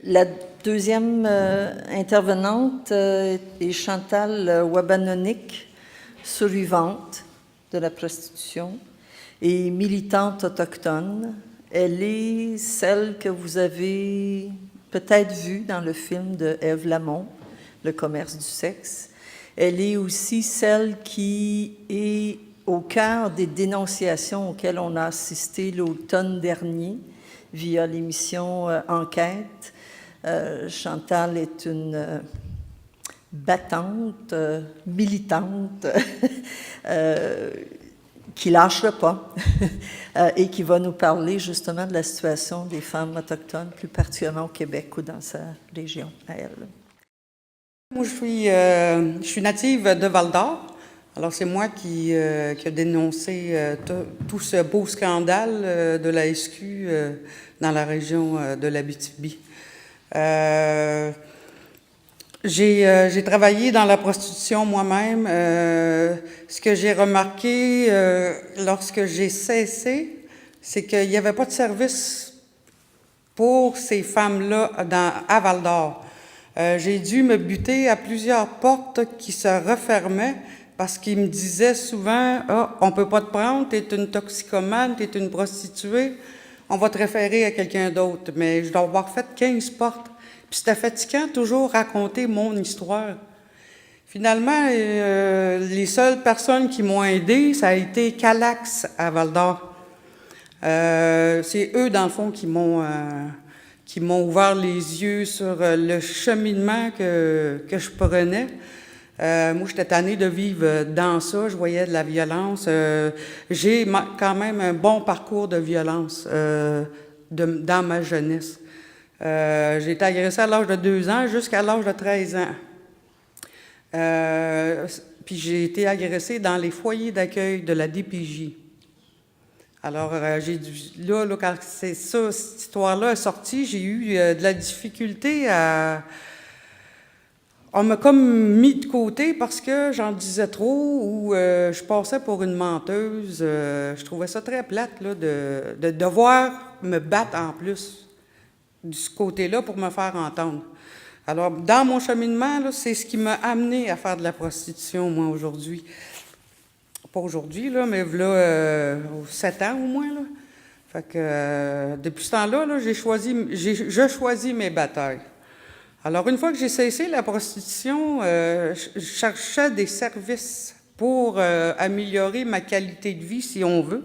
La deuxième intervenante est Chantal Wabanonik, survivante de la prostitution et militante autochtone. Elle est celle que vous avez peut-être vue dans le film de Ève Lamont, Le commerce du sexe. Elle est aussi celle qui est au cœur des dénonciations auxquelles on a assisté l'automne dernier via l'émission Enquête. Chantal est une battante, militante, qui lâche le pas et qui va nous parler justement de la situation des femmes autochtones, plus particulièrement au Québec ou dans sa région à elle. Moi, je suis native de Val-d'Or. Alors, c'est moi qui a dénoncé tout ce beau scandale de la SQ dans la région de l'Abitibi. J'ai travaillé dans la prostitution moi-même. Ce que j'ai remarqué lorsque j'ai cessé, c'est qu'il n'y avait pas de service pour ces femmes-là à Val-d'Or. J'ai dû me buter à plusieurs portes qui se refermaient parce qu'ils me disaient souvent « Ah, on peut pas te prendre, t'es une toxicomane, t'es une prostituée, on va te référer à quelqu'un d'autre. » Mais je dois avoir fait 15 portes. Puis c'était fatigant toujours raconter mon histoire. Finalement, les seules personnes qui m'ont aidé, ça a été Calax à Val-d'Or. C'est eux, dans le fond, qui m'ont ouvert les yeux sur le cheminement que je prenais. Moi, j'étais tannée de vivre dans ça. Je voyais de la violence. J'ai quand même un bon parcours de violence dans ma jeunesse. J'ai été agressée à l'âge de 2 ans jusqu'à l'âge de 13 ans. Puis j'ai été agressée dans les foyers d'accueil de la DPJ. Alors, quand cette histoire-là est sortie, j'ai eu de la difficulté à... On m'a comme mis de côté parce que j'en disais trop ou je passais pour une menteuse. Je trouvais ça très plate là, de devoir me battre en plus de ce côté-là pour me faire entendre. Alors, dans mon cheminement, là, c'est ce qui m'a amené à faire de la prostitution, moi, aujourd'hui. Pas aujourd'hui, là, mais là, 7 ans au moins, là. Fait que depuis ce temps-là, là, je choisis mes batailles. Alors, une fois que j'ai cessé la prostitution, je cherchais des services pour améliorer ma qualité de vie, si on veut.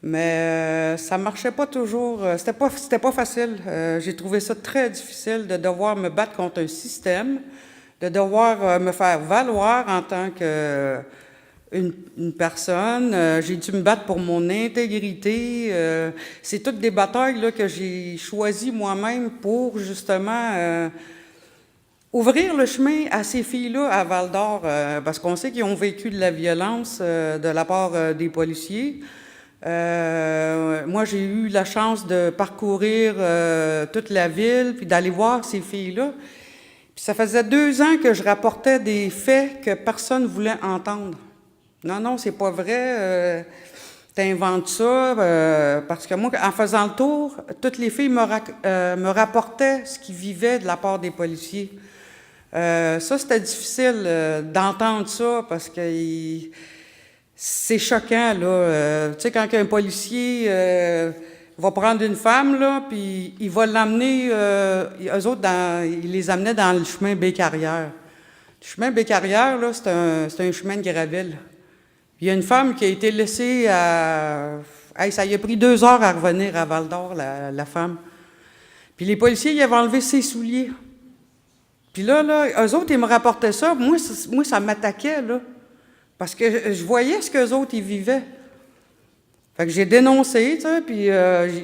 Mais ça marchait pas toujours. C'était pas facile. J'ai trouvé ça très difficile de devoir me battre contre un système, de devoir me faire valoir en tant que une personne. J'ai dû me battre pour mon intégrité. C'est toutes des batailles là, que j'ai choisies moi-même pour justement ouvrir le chemin à ces filles-là à Val-d'Or, parce qu'on sait qu'ils ont vécu de la violence de la part des policiers. Moi, j'ai eu la chance de parcourir toute la ville, puis d'aller voir ces filles-là. Puis ça faisait 2 ans que je rapportais des faits que personne ne voulait entendre. Non, c'est pas vrai. T'inventes ça. Parce que moi, en faisant le tour, toutes les filles me rapportaient ce qu'ils vivaient de la part des policiers. Ça, c'était difficile d'entendre ça parce que c'est choquant, là. Tu sais, quand un policier va prendre une femme, là, puis il va l'amener, eux autres, il les amenait dans le chemin Bécarrière. Le chemin Bécarrière, là, c'est un chemin de gravel. Il y a une femme qui a été laissée à... Hey, ça y a pris 2 heures à revenir à Val-d'Or, la femme. Puis les policiers, ils avaient enlevé ses souliers. Puis là, eux autres, ils me rapportaient ça. Moi, ça m'attaquait, là. Parce que je voyais ce qu'eux autres, ils vivaient. Fait que j'ai dénoncé, tu sais, puis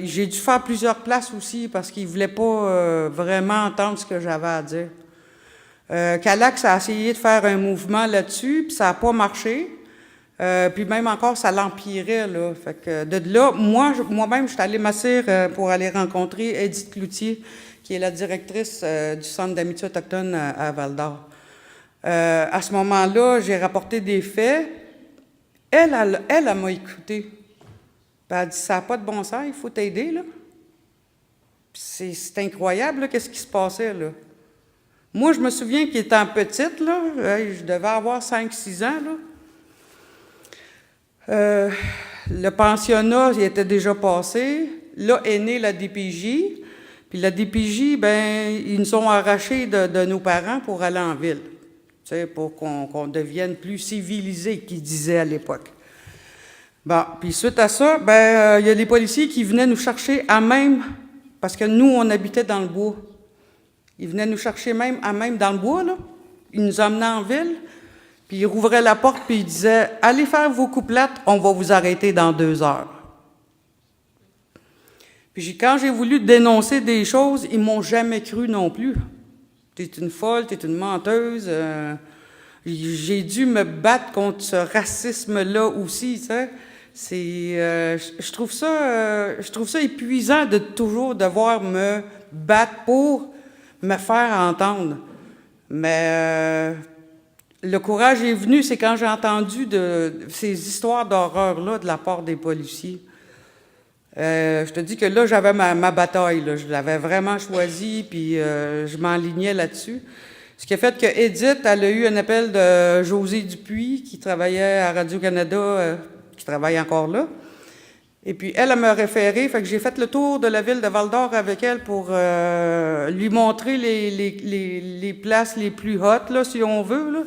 j'ai dû faire plusieurs places aussi parce qu'ils voulaient pas vraiment entendre ce que j'avais à dire. Calax a essayé de faire un mouvement là-dessus, puis ça n'a pas marché. Puis même encore, ça l'empirait, là. Fait que de là, moi-même, je suis allée m'asseoir pour aller rencontrer Edith Cloutier, qui est la directrice du Centre d'amitié autochtone à Val-d'Or. À ce moment-là, j'ai rapporté des faits. Elle m'a écouté. Puis elle a dit, ça n'a pas de bon sens, il faut t'aider, là. C'est incroyable, là, qu'est-ce qui se passait, là. Moi, je me souviens qu'étant petite, là, je devais avoir 5-6 ans, là. Le pensionnat, il était déjà passé. Là est née la DPJ. Puis la DPJ, ben, ils nous ont arrachés de nos parents pour aller en ville. Tu sais, pour qu'on devienne plus civilisés, qu'ils disaient à l'époque. Bon, puis suite à ça, ben, il y a des policiers qui venaient nous chercher à même, parce que nous, on habitait dans le bois. Ils venaient nous chercher même dans le bois, là. Ils nous emmenaient en ville, puis ils rouvraient la porte, puis ils disaient « Allez faire vos couplates, on va vous arrêter dans 2 heures. » Puis quand j'ai voulu dénoncer des choses, ils m'ont jamais cru non plus. « T'es une folle, t'es une menteuse. J'ai dû me battre contre ce racisme-là aussi, tu sais. Je trouve ça épuisant de toujours devoir me battre pour me faire entendre. Mais le courage est venu, c'est quand j'ai entendu ces histoires d'horreur-là de la part des policiers. Je te dis que là, j'avais ma bataille, là. Je l'avais vraiment choisie, puis je m'enlignais là-dessus. Ce qui a fait que Edith, elle a eu un appel de José Dupuis, qui travaillait à Radio-Canada, qui travaille encore là. Et puis, elle m'a référé, fait que j'ai fait le tour de la ville de Val-d'Or avec elle pour lui montrer les places les plus hautes, là, si on veut, là,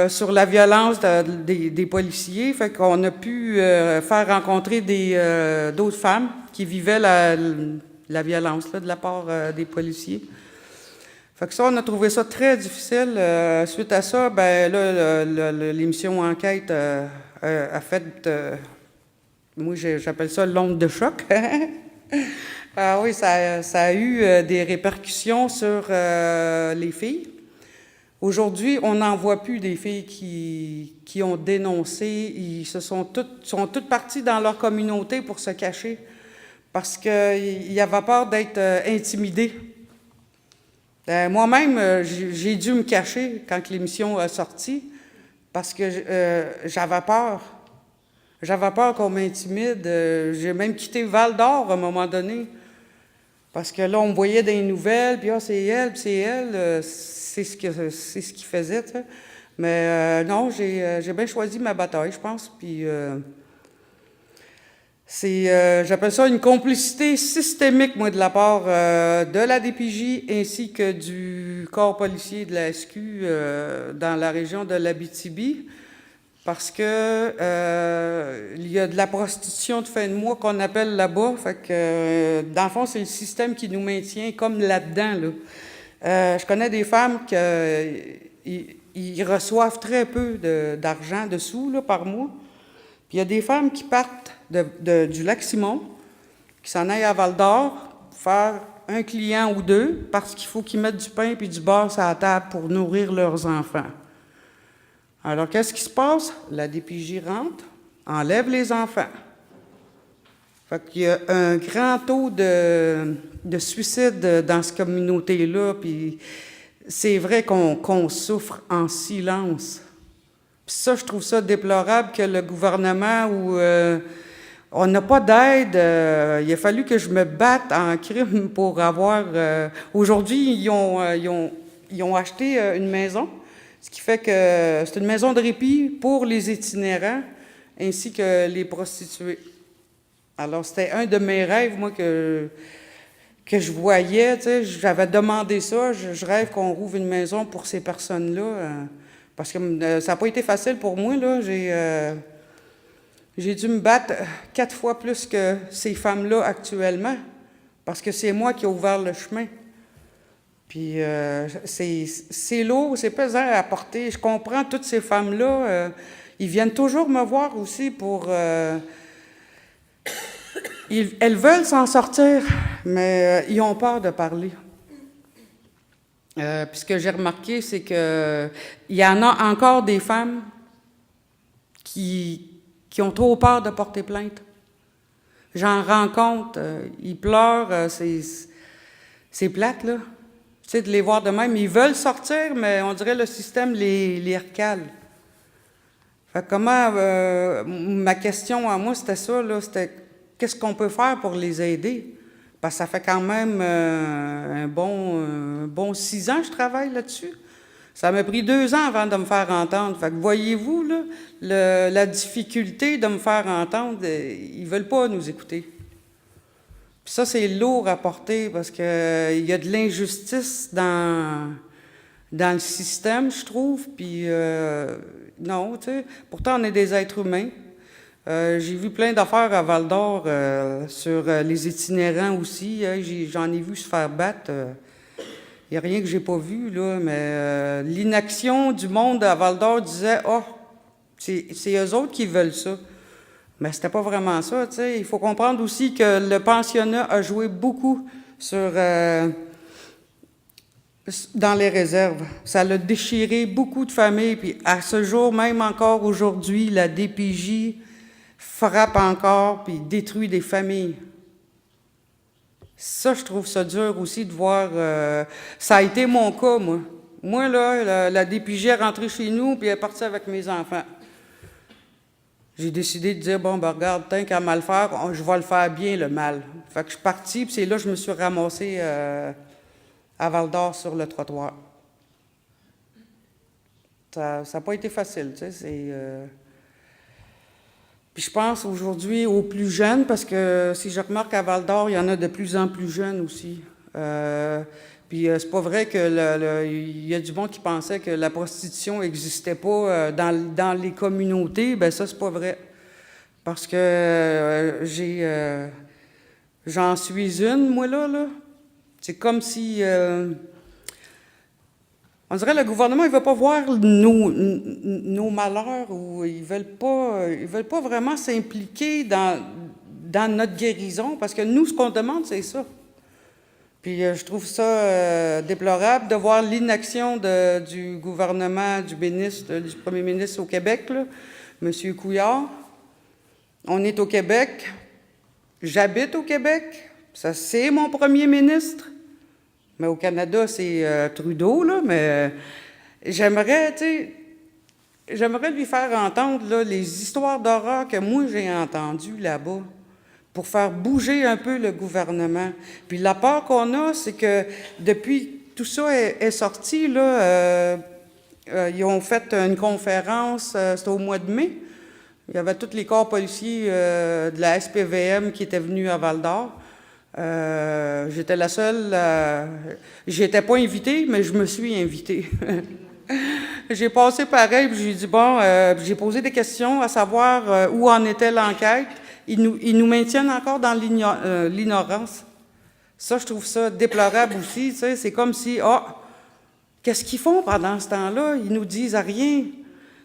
sur la violence des policiers. Fait qu'on a pu faire rencontrer d'autres femmes qui vivaient la violence là, de la part des policiers. Fait que ça, on a trouvé ça très difficile. Suite à ça, ben là, l'émission Enquête a fait... moi, j'appelle ça l'onde de choc. Ah oui, ça a eu des répercussions sur les filles. Aujourd'hui, on n'en voit plus des filles qui ont dénoncé. Ils sont toutes parties dans leur communauté pour se cacher parce qu'ils avaient peur d'être intimidés. Moi-même, j'ai dû me cacher quand l'émission a sorti parce que j'avais peur. J'avais peur qu'on m'intimide. J'ai même quitté Val-d'Or à un moment donné. Parce que là, on me voyait dans les nouvelles, puis c'est elle, c'est ce qu'il faisait, tu sais. Mais non, j'ai bien choisi ma bataille, je pense. Puis j'appelle ça une complicité systémique, moi, de la part de la DPJ ainsi que du corps policier de la SQ dans la région de l'Abitibi. Parce que il y a de la prostitution de fin de mois qu'on appelle là-bas. Fait que, dans le fond, c'est le système qui nous maintient comme là-dedans, là. Je connais des femmes qui reçoivent très peu d'argent, de sous, là, par mois. Puis il y a des femmes qui partent du Lac-Simon, qui s'en aillent à Val-d'Or, faire un client ou deux, parce qu'il faut qu'ils mettent du pain puis du beurre sur la table pour nourrir leurs enfants. Alors, qu'est-ce qui se passe? La DPJ rentre, enlève les enfants. Fait qu'il y a un grand taux de suicide dans cette communauté-là, puis c'est vrai qu'on souffre en silence. Puis ça, je trouve ça déplorable que le gouvernement on n'a pas d'aide. Il a fallu que je me batte en crime pour avoir... Aujourd'hui, ils ont acheté une maison. Ce qui fait que c'est une maison de répit pour les itinérants ainsi que les prostituées. Alors, c'était un de mes rêves, moi, que je voyais. Tu sais, j'avais demandé ça. Je rêve qu'on rouvre une maison pour ces personnes-là. Parce que ça n'a pas été facile pour moi, là. J'ai dû me battre 4 fois plus que ces femmes-là actuellement. Parce que c'est moi qui ai ouvert le chemin. Puis c'est lourd, c'est pesant à porter. Je comprends toutes ces femmes-là. Ils viennent toujours me voir aussi pour... elles veulent s'en sortir, mais ils ont peur de parler. Puis ce que j'ai remarqué, c'est que il y en a encore des femmes qui ont trop peur de porter plainte. J'en rencontre, ils pleurent, c'est plate, là. Tu sais, de les voir de même. Ils veulent sortir, mais on dirait le système les recale. Fait que ma question à moi, c'était ça, là, c'était qu'est-ce qu'on peut faire pour les aider? Parce que ça fait quand même un bon 6 ans que je travaille là-dessus. Ça m'a pris 2 ans avant de me faire entendre. Fait que voyez-vous, là, la difficulté de me faire entendre, ils veulent pas nous écouter. Puis ça, c'est lourd à porter parce qu'il y a de l'injustice dans le système, je trouve. Puis non, tu sais, pourtant, on est des êtres humains. J'ai vu plein d'affaires à Val-d'Or sur les itinérants aussi. J'en ai vu se faire battre. Il n'y a rien que j'ai pas vu, là, mais l'inaction du monde à Val-d'Or disait « Ah, c'est eux autres qui veulent ça ». Mais c'était pas vraiment ça, tu sais. Il faut comprendre aussi que le pensionnat a joué beaucoup dans les réserves. Ça a déchiré beaucoup de familles, puis à ce jour, même encore aujourd'hui, la DPJ frappe encore, puis détruit des familles. Ça, je trouve ça dur aussi de voir. Ça a été mon cas, moi. Moi, là, la DPJ est rentrée chez nous, puis elle est partie avec mes enfants. J'ai décidé de dire, bon, ben regarde, tant qu'à mal faire, je vais le faire bien, le mal. Fait que je suis partie, puis c'est là que je me suis ramassée à Val-d'Or sur le trottoir. Ça n'a pas été facile, tu sais, Puis je pense aujourd'hui aux plus jeunes, parce que si je remarque à Val-d'Or, il y en a de plus en plus jeunes aussi. Puis c'est pas vrai que il y a du monde qui pensait que la prostitution n'existait pas dans les communautés. Ben ça, c'est pas vrai. Parce que j'en suis une, moi, là. C'est comme si... on dirait que le gouvernement, il ne veut pas voir nos malheurs ou ils veulent pas vraiment s'impliquer dans notre guérison, parce que nous, ce qu'on demande, c'est ça. Puis je trouve ça déplorable de voir l'inaction du gouvernement, du premier ministre au Québec, là, M. Couillard. On est au Québec. J'habite au Québec. Ça, c'est mon premier ministre. Mais au Canada, c'est Trudeau, là. Mais j'aimerais lui faire entendre là, les histoires d'horreur que moi, j'ai entendues là-bas, pour faire bouger un peu le gouvernement. Puis la peur qu'on a, c'est que depuis tout ça est sorti, là, ils ont fait une conférence, c'était au mois de mai. Il y avait tous les corps policiers de la SPVM qui étaient venus à Val-d'Or. J'étais la seule... j'étais pas invitée, mais je me suis invitée. J'ai passé pareil, puis j'ai dit, bon, j'ai posé des questions à savoir où en était l'enquête. Ils nous maintiennent encore dans l'ignorance. Ça, je trouve ça déplorable aussi. Tu sais, c'est comme si, qu'est-ce qu'ils font pendant ce temps-là? Ils nous disent rien.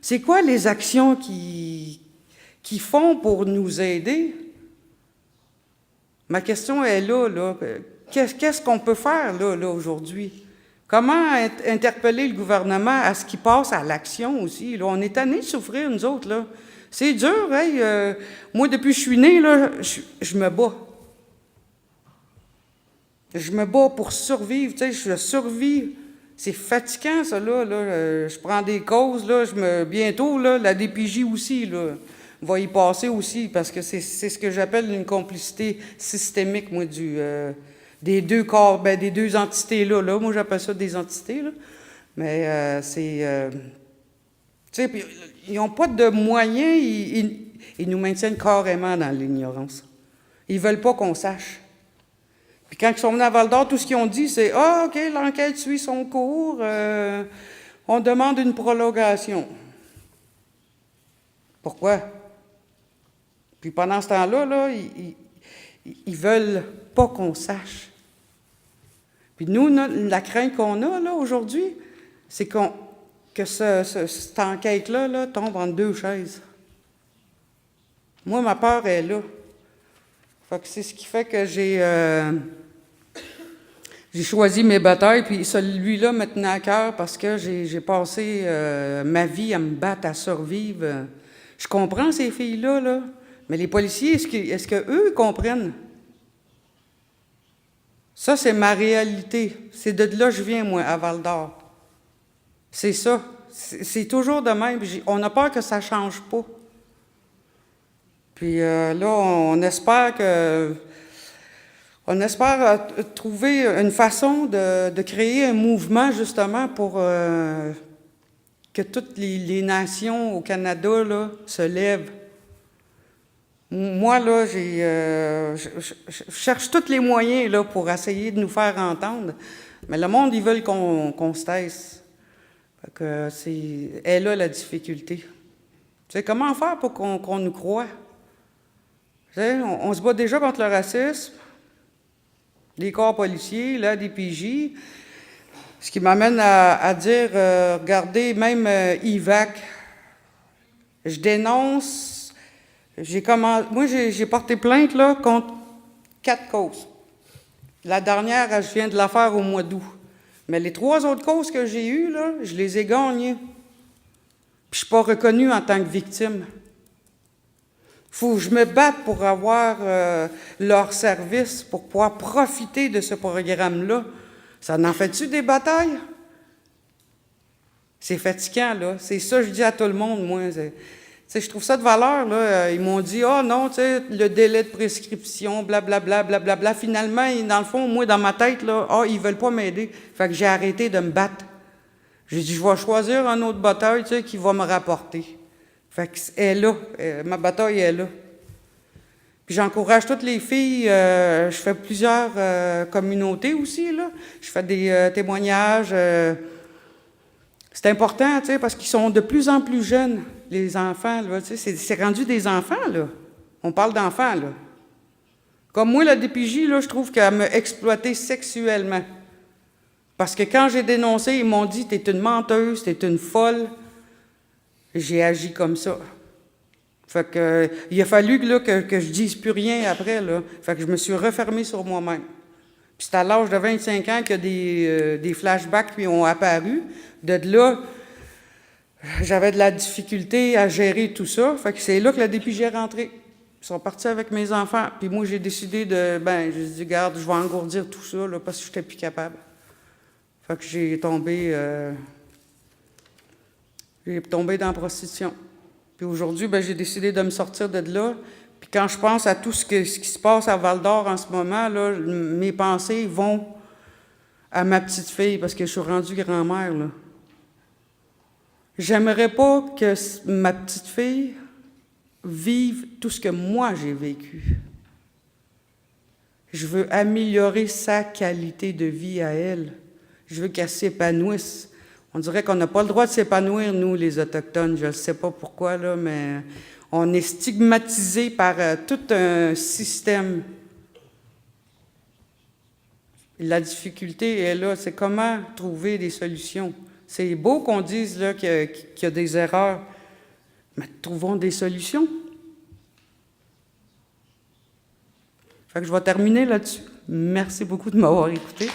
C'est quoi les actions qu'ils font pour nous aider? Ma question est là. Qu'est-ce qu'on peut faire là aujourd'hui? Comment interpeller le gouvernement à ce qui passe à l'action aussi? Là? On est tannés de souffrir, nous autres, là. C'est dur, hein? Moi, depuis que je suis née, là, je me bats. Je me bats pour survivre, tu sais, je survis. C'est fatigant, ça, là. Je prends des causes, là, bientôt, là, la DPJ aussi, là, va y passer aussi, parce que c'est ce que j'appelle une complicité systémique, moi, des deux corps, des deux entités-là. Là. Moi, j'appelle ça des entités, là. Mais c'est... tu sais, puis ils n'ont pas de moyens, ils nous maintiennent carrément dans l'ignorance. Ils ne veulent pas qu'on sache. Puis quand ils sont venus à Val-d'Or, tout ce qu'ils ont dit, c'est « Ah, OK, l'enquête suit son cours, on demande une prolongation. » Pourquoi? Puis pendant ce temps-là, là, ils veulent pas qu'on sache. Puis nous, la crainte qu'on a là aujourd'hui, c'est que cette enquête-là là, tombe entre deux chaises. Moi, ma peur est là. Fait que c'est ce qui fait que j'ai choisi mes batailles, puis celui-là me tenait à cœur parce que j'ai passé ma vie à me battre, à survivre. Je comprends ces filles-là, là, mais les policiers, est-ce qu'eux comprennent? Ça, c'est ma réalité. C'est de là que je viens, moi, à Val-d'Or. C'est ça. C'est toujours de même. On a peur que ça ne change pas. Puis là, on espère que... On espère trouver une façon de créer un mouvement, justement, pour que toutes les nations au Canada là, se lèvent. Moi, là, je cherche tous les moyens là, pour essayer de nous faire entendre. Mais le monde, ils veulent qu'on se taise. Fait que est là la difficulté. Tu sais, comment faire pour qu'on nous croie? Tu sais, on se bat déjà contre le racisme, les corps policiers, là, des PJ. Ce qui m'amène à dire, regardez, même IVAC, je dénonce. Moi, j'ai porté plainte là, contre 4 causes. La dernière, je viens de la faire au mois d'août. Mais les 3 autres causes que j'ai eues, là, je les ai gagnées. Puis je ne suis pas reconnue en tant que victime. Il faut que je me batte pour avoir leur service, pour pouvoir profiter de ce programme-là. Ça en fait-tu des batailles? C'est fatigant, là. C'est ça que je dis à tout le monde, moi. Je trouve ça de valeur, là. Ils m'ont dit, ah non, tu sais, le délai de prescription, blablabla, blablabla. Finalement, dans le fond, moi, dans ma tête, là, ils veulent pas m'aider. Fait que j'ai arrêté de me battre. J'ai dit, je vais choisir une autre bataille, tu sais, qui va me rapporter. Fait que elle est là. Ma bataille est là. Puis j'encourage toutes les filles. Je fais plusieurs communautés aussi, là. Je fais des témoignages. C'est important, tu sais, parce qu'ils sont de plus en plus jeunes, les enfants, là, tu sais, c'est rendu des enfants, là. On parle d'enfants, là. Comme moi, la DPJ, là, je trouve qu'elle m'a exploité sexuellement. Parce que quand j'ai dénoncé, ils m'ont dit « T'es une menteuse, t'es une folle ». J'ai agi comme ça. Fait que, il a fallu là, que je dise plus rien après, là. Fait que je me suis refermée sur moi-même. Puis c'est à l'âge de 25 ans que des flashbacks qui ont apparu. De là, j'avais de la difficulté à gérer tout ça. Fait que c'est là que la DPJ est rentrée. Ils sont partis avec mes enfants. Puis moi, j'ai décidé j'ai dit, regarde, je vais engourdir tout ça, là, parce que je n'étais plus capable. Fait que j'ai tombé dans la prostitution. Puis aujourd'hui, j'ai décidé de me sortir de là. Puis quand je pense à tout ce qui se passe à Val-d'Or en ce moment, là, mes pensées vont à ma petite fille, parce que je suis rendue grand-mère, là. J'aimerais pas que ma petite fille vive tout ce que moi j'ai vécu. Je veux améliorer sa qualité de vie à elle. Je veux qu'elle s'épanouisse. On dirait qu'on n'a pas le droit de s'épanouir, nous, les Autochtones. Je ne sais pas pourquoi, là, mais on est stigmatisés par tout un système. La difficulté est là, c'est comment trouver des solutions. C'est beau qu'on dise là, qu'il y a des erreurs, mais trouvons des solutions. Fait que je vais terminer là-dessus. Merci beaucoup de m'avoir écouté.